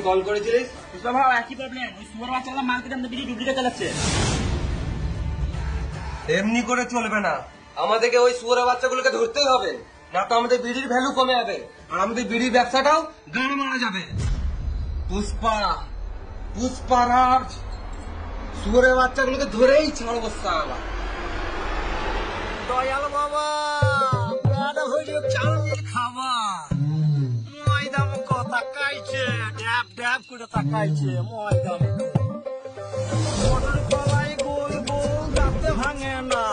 Call করেছিলিস? ভাই একই প্রবলেম, ওই সুপার বাচ্চাগুলো মার্কেটে আমাদের বিড়ি ডুপ্লিকেট চালাচ্ছে। এমনি করে চলবে না, আমাদেরকে ওই শুয়োরের বাচ্চাগুলোকে ধরতেই হবে, না তো আমাদের বিড়ির ভ্যালু কমে যাবে আর আমাদের বিড়ির ব্যবসাটাও দাঁড় মারা যাবে। পুষ্পারাজ শুয়োরের বাচ্চাগুলোকে ধরেই ছাড়বো সালা। দয়াল বাবা চাল খাবা ময়দা মুখো তাকাইছে, ড্যাব ড্যাব করে তাকাইছে ময়দা মুখো। মোটর কলাই গোল গোল দাঁতে ভাঙে না,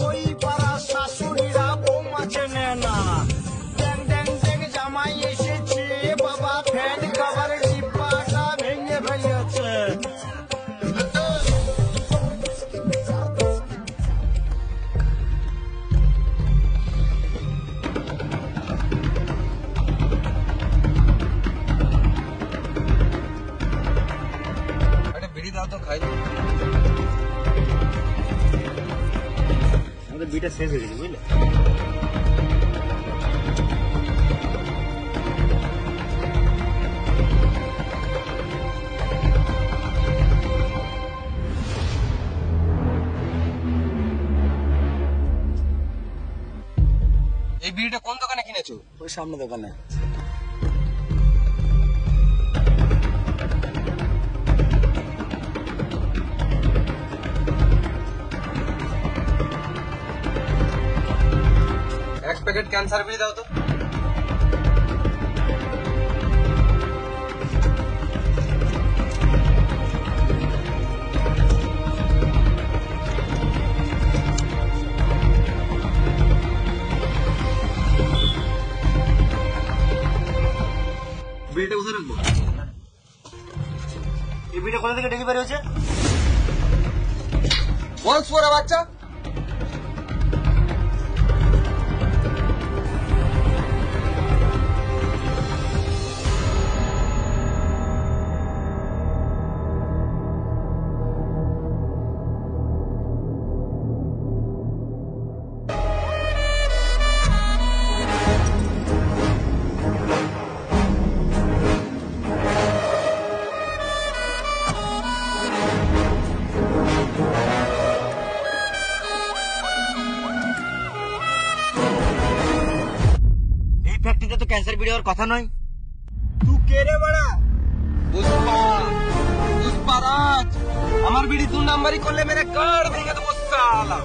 ওই পাড়া শাশুড়িরা বৌমা চেনে না। ড্যাং ড্যাং ড্যাং জামাই এসেছে বাবা, ফ্যান খাবার ডিব্বাটা ভেঙে ফেলেছে। বিড়ি দাও তো খাই। আমাদের বিটা শেষ হয়ে গেছে বুঝলে। এই বিড়িটা কোন দোকানে কিনেছো? ওই সামনে দোকানে। এক প্যাকেট ক্যান্সার বিড়ি দাও তো। বিড়িটা কোথায় রাখবো? এই বিটা কোথা থেকে ডেলিভারি হয়েছে? বল শুয়োরের বাচ্চা। ফ্যাক্টরিতে তো ক্যান্সার বিড়ি হওয়ার কথা নয়। তুই কে রে বড়া? পুষ্পারাজ, আমার বিড়ি 2 নাম্বারই করলে মেরে গাড় ভেঙে দেবো সালা।